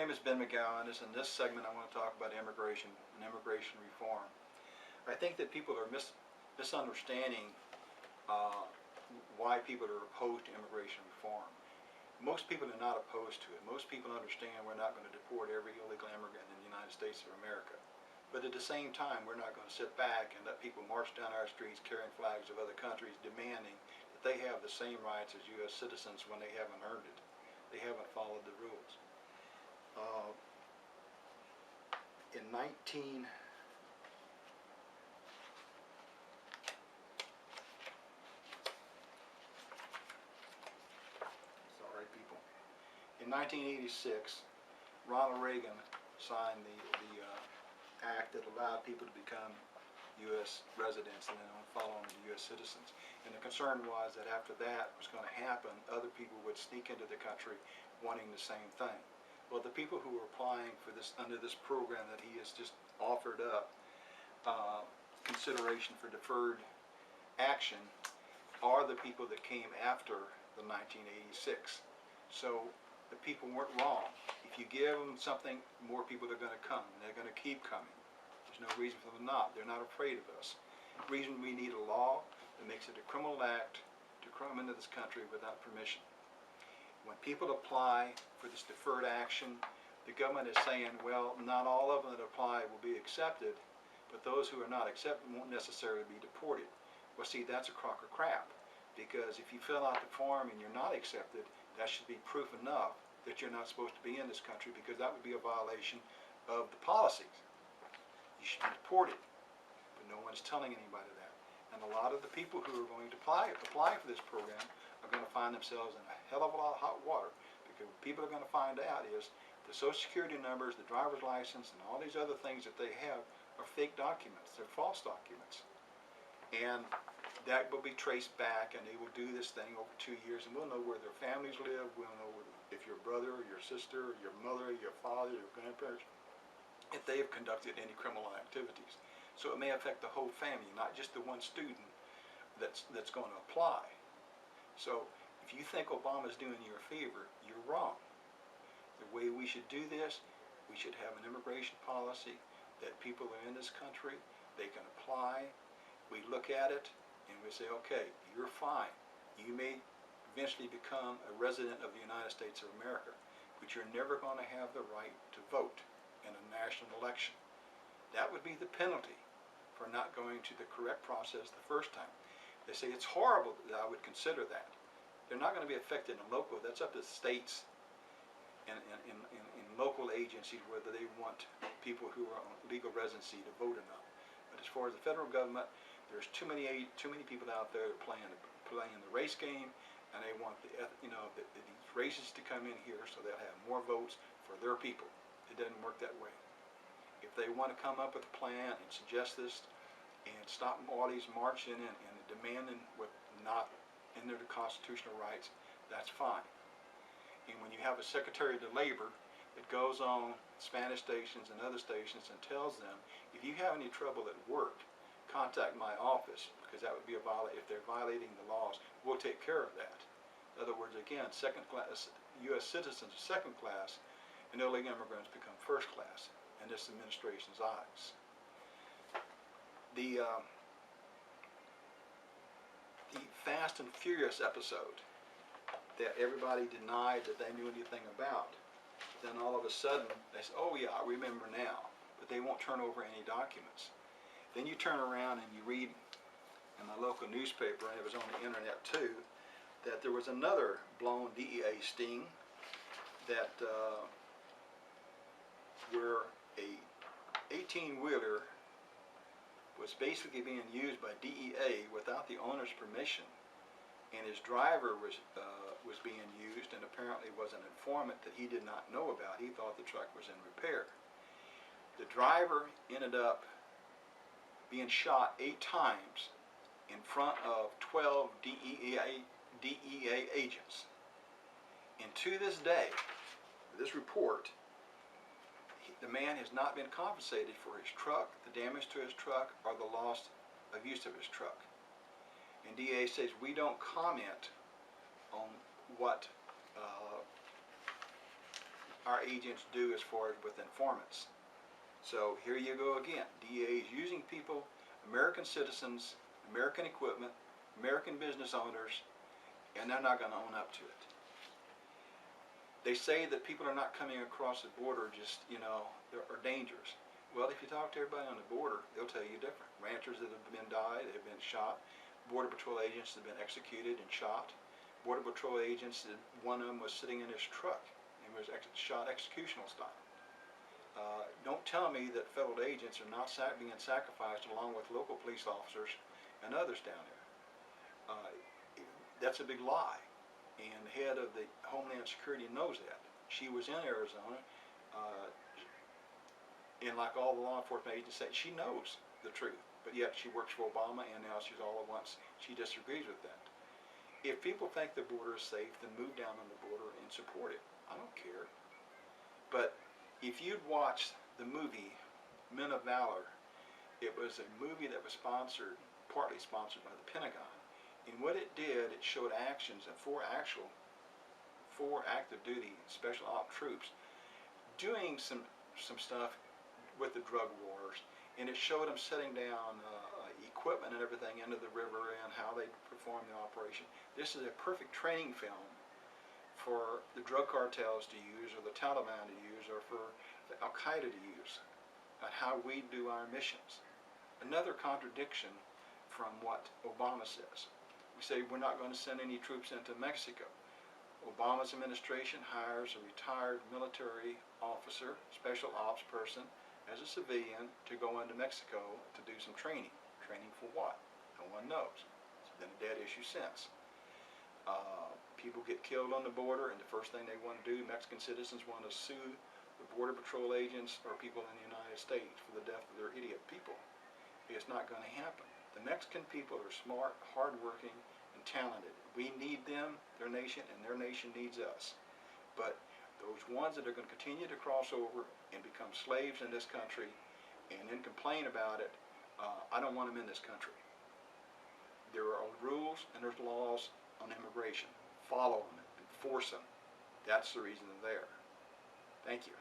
name is Ben McGowan. In this segment I want to talk about immigration and immigration reform. I think that people are misunderstanding why people are opposed to immigration reform. Most people are not opposed to it. Most people understand we're not going to deport every illegal immigrant in the United States of America. But at the same time, we're not going to sit back and let people march down our streets carrying flags of other countries demanding that they have the same rights as U.S. citizens when they haven't earned it. They haven't followed the rules. In 19... In 1986, Ronald Reagan signed the act that allowed people to become U.S. residents and then follow on to U.S. citizens. And the concern was that after that was going to happen, other people would sneak into the country wanting the same thing. Well, the people who were applying for this under this program that he has just offered up consideration for deferred action are the people that came after the 1986. So the people weren't wrong. If you give them something, more people are going to come. And they're going to keep coming. There's no reason for them not. They're not afraid of us. The reason we need a law that makes it a criminal act to come into this country without permission. When people apply for this deferred action, the government is saying, well, not all of them that apply will be accepted, but those who are not accepted won't necessarily be deported. Well, see, that's a crock of crap, because if you fill out the form and you're not accepted, that should be proof enough that you're not supposed to be in this country, because that would be a violation of the policies. You should be deported, but no one's telling anybody that. And a lot of the people who are going to apply for this program are going to find themselves in a hell of a lot of hot water, because what people are going to find out is the Social Security numbers, the driver's license, and all these other things that they have are fake documents. They're false documents. And that will be traced back, and they will do this thing over 2 years, and we'll know where their families live. We'll know if your brother, or your sister, or your mother, your father, your grandparents, if they have conducted any criminal activities. So it may affect the whole family, not just the one student that's going to apply. So if you think Obama's doing you a favor, you're wrong. The way we should do this, we should have an immigration policy that people are in this country, they can apply, we look at it, and we say, okay, you're fine. You may eventually become a resident of the United States of America, but you're never going to have the right to vote in a national election. That would be the penalty for not going to the correct process the first time. They say it's horrible that I would consider that. They're not going to be affected in local. That's up to states and local agencies whether they want people who are on legal residency to vote or not. But as far as the federal government, there's too many people out there playing the race game, and they want these races to come in here so they'll have more votes for their people. It doesn't work that way. If they want to come up with a plan and suggest this and stop all these marching and demanding what not in their constitutional rights, that's fine. And when you have a Secretary of Labor that goes on Spanish stations and other stations and tells them, if you have any trouble at work, contact my office, because that would be a violation. If they're violating the laws, we'll take care of that. In other words, again, second class U.S. citizens are second class, and illegal immigrants become first class in this administration's eyes. The Fast and Furious episode that everybody denied that they knew anything about, then all of a sudden they say, oh yeah, I remember now, but they won't turn over any documents. Then you turn around and you read in my local newspaper, and it was on the internet too, that there was another blown DEA sting that where a 18-wheeler was basically being used by DEA without the owner's permission, and his driver was being used, and apparently was an informant that he did not know about. He thought the truck was in repair. The driver ended up being shot 8 times in front of 12 DEA agents. And to this day, this report, the man has not been compensated for his truck, the damage to his truck, or the loss of use of his truck. And DEA says we don't comment on what our agents do as far as with informants. So here you go again. DEA is using people, American citizens, American equipment, American business owners, and they're not going to own up to it. They say that people are not coming across the border just, there are dangers. Well, if you talk to everybody on the border, they'll tell you different. Ranchers that have been died, have been shot. Border Patrol agents that have been executed and shot. Border Patrol agents, that one of them was sitting in his truck and was shot executional style. Don't tell me that federal agents are not being sacrificed along with local police officers and others down there. That's a big lie, and the head of the Homeland Security knows that. She was in Arizona, and like all the law enforcement agents say, she knows the truth, but yet she works for Obama, and now she's all at once, she disagrees with that. If people think the border is safe, then move down on the border and support it. I don't care. But if you'd watched the movie Men of Valor, it was a movie that was partly sponsored by the Pentagon. And what it did, it showed actions of four active duty special op troops doing some stuff with the drug wars, and it showed them setting down equipment and everything into the river and how they performed the operation. This is a perfect training film for the drug cartels to use, or the Taliban to use, or for the Al-Qaeda to use, on how we do our missions. Another contradiction from what Obama says. We say we're not going to send any troops into Mexico. Obama's administration hires a retired military officer, special ops person, as a civilian to go into Mexico to do some training. Training for what? No one knows. It's been a dead issue since. People get killed on the border, and the first thing they want to do, Mexican citizens want to sue the Border Patrol agents or people in the United States for the death of their idiot people. It's not going to happen. The Mexican people are smart, hardworking, and talented. We need them, their nation, and their nation needs us. But those ones that are going to continue to cross over and become slaves in this country and then complain about it, I don't want them in this country. There are rules and there's laws on immigration. Follow them, enforce them. That's the reason they're there. Thank you.